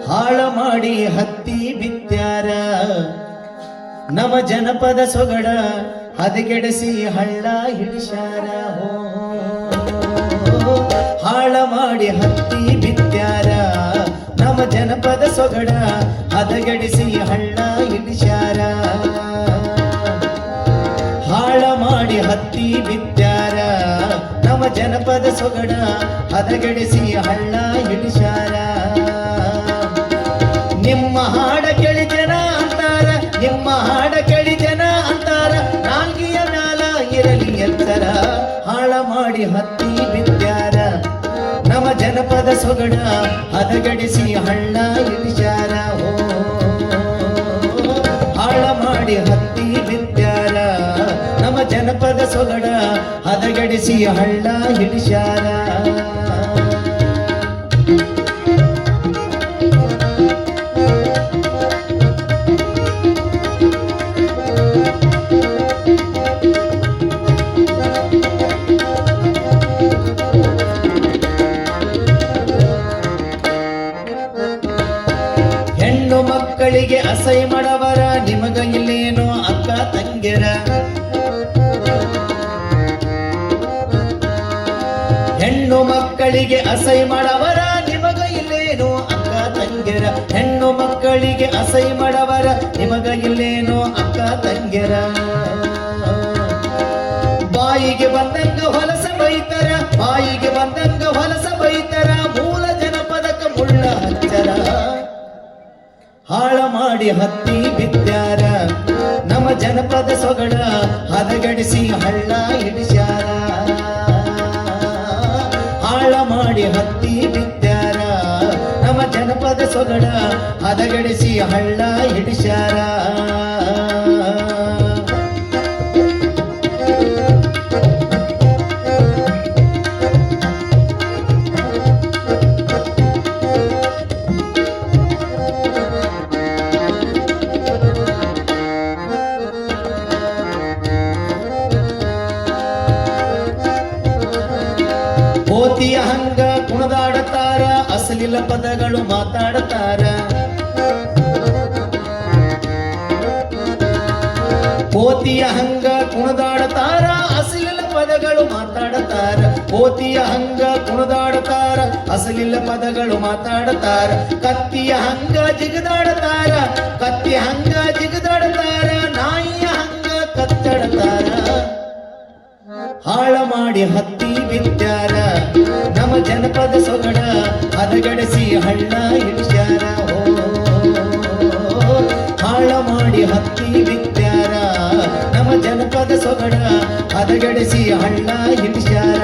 ಹಾಳ ಮಾಡಿ ಹತ್ತಿ ಬಿತ್ಯಾರ ನಮ್ಮ ಜನಪದ ಸೊಗಡ ಹದಗೆಡಿಸಿ ಹಳ್ಳ ಹಿಡಿಸ್ಯಾರ. ಹಾಳ ಮಾಡಿ ಹತ್ತಿ ಬಿತ್ಯಾರ ನಮ್ಮ ಜನಪದ ಸೊಗಡ ಹದಗೆಡಿಸಿ ಹಳ್ಳ ಹಿಡಿಸ್ಯಾರ. ಹಾಳ ಮಾಡಿ ಹತ್ತಿ ಬಿತ್ಯಾರ ನಮ್ಮ ಜನಪದ ಸೊಗಡ ಹದಗೆಡಿಸಿ ಹಳ್ಳ ಹಿಡಿಸ್ಯಾರ. ನಿಮ್ಮ ಹಾಡ ಕೇಳಿ ಜನ ಅಂತಾರ, ನಿಮ್ಮ ಹಾಡ ಕೇಳಿ ಜನ ಅಂತಾರ, ನಾಲ್ಗಿಯ ಮ್ಯಾಲ ಇರಲಿ ಎತ್ತರ. ಹಾಳ ಮಾಡಿ ಹತ್ತಿ ಬಿತ್ಯಾರ ನಮ್ಮ ಜನಪದ ಸೊಗಡ ಹದಗಡಿಸಿ ಹಳ್ಳ ಇಳಿಸ್ಯಾರ. ಹಾಳ ಮಾಡಿ ಹತ್ತಿ ಬಿತ್ಯಾರ ನಮ್ಮ ಜನಪದ ಸೊಗಡ ಹದಗಡಿಸಿ ಹಳ್ಳ ಇಳಿಸ್ಯಾರ. ಹೆಣ್ಣು ಮಕ್ಕಳಿಗೆ ಅಸೈ ಮಾಡವರ ನಿಮಗ ಇಲ್ಲೇನೋ ಅಕ್ಕ ತಂಗೆರ. ಹೆಣ್ಣು ಮಕ್ಕಳಿಗೆ ಅಸೈ ಮಾಡವರ ನಿಮಗ ಇಲ್ಲೇನೋ ಅಕ್ಕ ತಂಗೆರ. ಹೆಣ್ಣು ಮಕ್ಕಳಿಗೆ ಅಸೈ ಮಾಡವರ ನಿಮಗ ಇಲ್ಲೇನೋ ಅಕ್ಕ ತಂಗೆರ. ಬಾಯಿಗೆ ಬಂದಂಗ ಹೊಲಸ ಬೈತರ, ಬಾಯಿಗೆ ಬಂದಂಗ ಹೊಲಸ ಬೈತರ, ಮೂಲ ಜನಪದಕ ಮುಳ್ಳ ಹಚ್ಚರ. ಹಾಳ ಮಾಡಿ ಹತ್ತಿ ಬಿತ್ಯಾರ ನಮ್ಮ ಜನಪದ ಸೊಗಡ ಹದಗಡಿಸಿ ಹಳ್ಳ ಹಿಡಿಸ್ಯಾರ. ಹಾಳ ಮಾಡಿ ಹತ್ತಿ ಬಿತ್ಯಾರ ನಮ್ಮ ಜನಪದ ಸೊಗಡ ಹದಗಡಿಸಿ ಹಳ್ಳ ಹಿಡಿಸ್ಯಾರ. ಕೋತಿಯ ಹಂಗ ಕುಣದಾಡತಾರ, ಅಸಲಿಲ್ಲ ಪದಗಳು ಮಾತಾಡತಾರ. ಕೋತಿಯ ಹಂಗ ಕುಣದಾಡತಾರ, ಅಸಲಿಲ್ಲ ಪದಗಳು ಮಾತಾಡತಾರ. ಕೋತಿಯ ಹಂಗ ಕುಣದಾಡತಾರ, ಅಸಲಿಲ್ಲ ಪದಗಳು ಮಾತಾಡತಾರ. ಕತ್ತಿಯ ಹಂಗ ಜಿಗದಾಡತಾರ, ಕತ್ತಿಯ ಹಂಗ ಜಿಗದಾಡತಾರ, ನಾಯಿಯ ಹಂಗ ಕತ್ತಡತಾರ. ಹಾಳ ಮಾಡಿ ಹತ್ತಿ ಬಿತ್ಯಾರ ನಮ್ಮ ಜನಪದ ಸೊಗಡ ಹದಗಡಿಸಿ ಹಳ್ಳ ಹಿಡಿಸ್ಯಾರ. ಹಾಳ ಮಾಡಿ ಹತ್ತಿ ಬಿತ್ಯಾರ ನಮ್ಮ ಜನಪದ ಸೊಗಡ ಹದಗಡಿಸಿ ಹಳ್ಳ ಹಿಡಿಸ್ಯಾರ.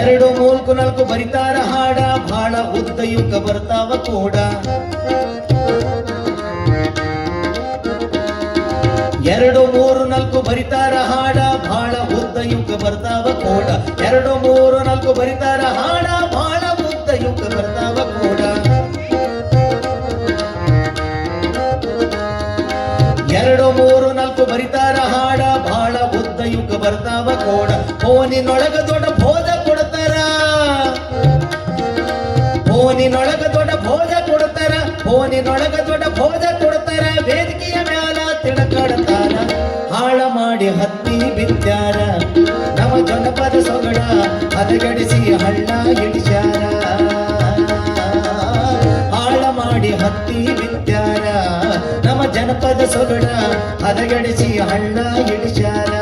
ಎರಡು ಮೂಲ್ಕು ನಾಲ್ಕು ಬರಿತಾರ ಹಾಡ, ಬಹಳ ಉದ್ದ ಯುಗ ಬರ್ತಾವ ಕೂಡ. ಎರಡು ಮೂರು ನಾಲ್ಕು ಬರಿತಾರ ಹಾಡ, ಬಹಳ ಉದ್ದ ಯುಗ ಬರ್ತಾವ ಕೂಡ. ಎರಡು ಮೂರು ನಾಲ್ಕು ಬರಿತಾರ ಹಾಡ, ಬಹಳ ಉದ್ದ ಯುಗ ಬರ್ತಾವ ಕೂಡ. ಎರಡು ಮೂರು ನಾಲ್ಕು ಬರಿತಾರ ಹಾಡ, ಬಹಳ ಉದ್ದ ಯುಗ ಬರ್ತಾವ ಕೂಡ. ಫೋನಿನೊಳಗ ದೊಡ್ಡ ಭೋಜ ಕೊಡ್ತಾರ, ಫೋನಿನೊಳಗ ದೊಡ್ಡ ಭೋಜ ಕೊಡ್ತಾರ, ಫೋನಿನೊಳಗ ದೊಡ್ಡ ಭೋಜ ಕೊಡ್ತಾರ, ವೇದಿಕೆಯ ಮ್ಯಾಲ ತಿಳಕಾಡ್ತಾರ. ಹಾಳ ಮಾಡಿ ಹತ್ತಿ ಬಿತ್ಯಾರ ನಮ್ಮ ಜನಪದ ಸೊಗಡ ಹದಗಡಿಸಿ ಹಳ್ಳ ಹಿಡಿಸ್ಯಾರ. ಹಾಳ ಮಾಡಿ ಹತ್ತಿ ಬಿತ್ಯಾರ ನಮ್ಮ ಜನಪದ ಸೊಗಡ ಹದಗಡಿಸಿ ಹಳ್ಳ ಹಿಡಿಸ್ಯಾರ.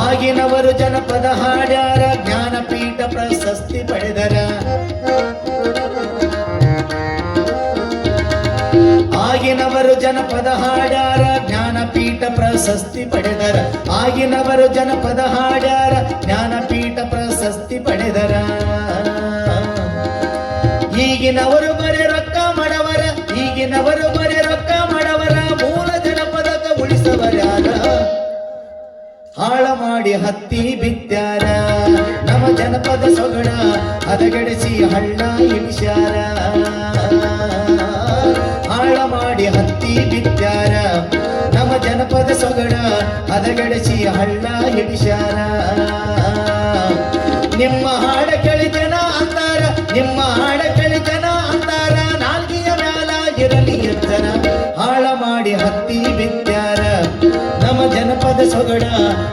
ಆಗಿನವರು ಜನಪದ ಹಾಡ್ಯಾರ, ಜ್ಞಾನಪೀಠ ಪ್ರಶಸ್ತಿ ಪಡೆದರ. ಆಗಿನವರು ಜನಪದ ಹಾಡ್ಯಾರ, ಜ್ಞಾನಪೀಠ ಪ್ರಶಸ್ತಿ ಪಡೆದರ. ಆಗಿನವರು ಜನಪದ ಹಾಡ್ಯಾರ, ಜ್ಞಾನಪೀಠ ಪ್ರಶಸ್ತಿ ಪಡೆದರ. ಈಗಿನವರು ಬರೆ ರೊಕ್ಕ ಮಾಡವರ, ಈಗಿನವರು ಬರೆ ರೊಕ್ಕ ಮಾಡವರ, ಮೂಲ ಜನಪದಕ ಉಳಿಸವರ್ಯಾರ, ಹಾಳ ಮಾಡಿ ಹತ್ತಿ ಬಿತ್ಯಾರ. ನಮ್ಮ ಜನಪದ ಸೊಗಡ ಹದಗೆಡಿಸಿ ಹಳ್ಳ ಇಳಿಸ್ಯಾರ, ಹಾಳ ಮಾಡಿ ಹತ್ತಿ ಬಿತ್ಯಾರ. ನಮ್ಮ ಜನಪದ ಸೊಗಡ ಹದಗೆಡಿಸಿ ಹಳ್ಳ ಇಳಿಸ್ಯಾರ. ನಿಮ್ಮ ಹಾಡ ಕೇಳಿ ಜನ ಅಂತಾರ, ನಿಮ್ಮ ಹಾಡ ಕೇಳಿ ಜನ ಅಂತಾರ, ನಾಲ್ಗಿಯ ಮ್ಯಾಲ ಇರಲಿ ಎತ್ತರ, ಹಾಳ ಮಾಡಿ ಹತ್ತಿ ಬಿತ್ಯಾರ. ನಮ್ಮ ಜನಪದ ಸೊಗಡ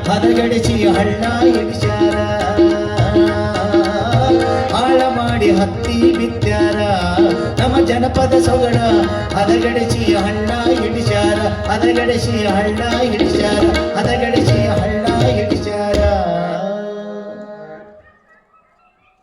ಹದಗೆಡಿಸಿ ಹಳ್ಳ ಇಳಿಸ್ಯಾರ, ಹಾಳ ಮಾಡಿ ಹತ್ತಿ ಬಿತ್ಯಾರ. ನಮ್ಮ ಜನಪದ ಸೊಗಡ ಹದಗೆಡಿಸಿ ಹಳ್ಳ ಇಳಿಸ್ಯಾರ, ಹದಗೆಡಿಸಿ ಹಳ್ಳ ಇಳಿಸ್ಯಾರ, ಹದಗೆಡಿಸಿ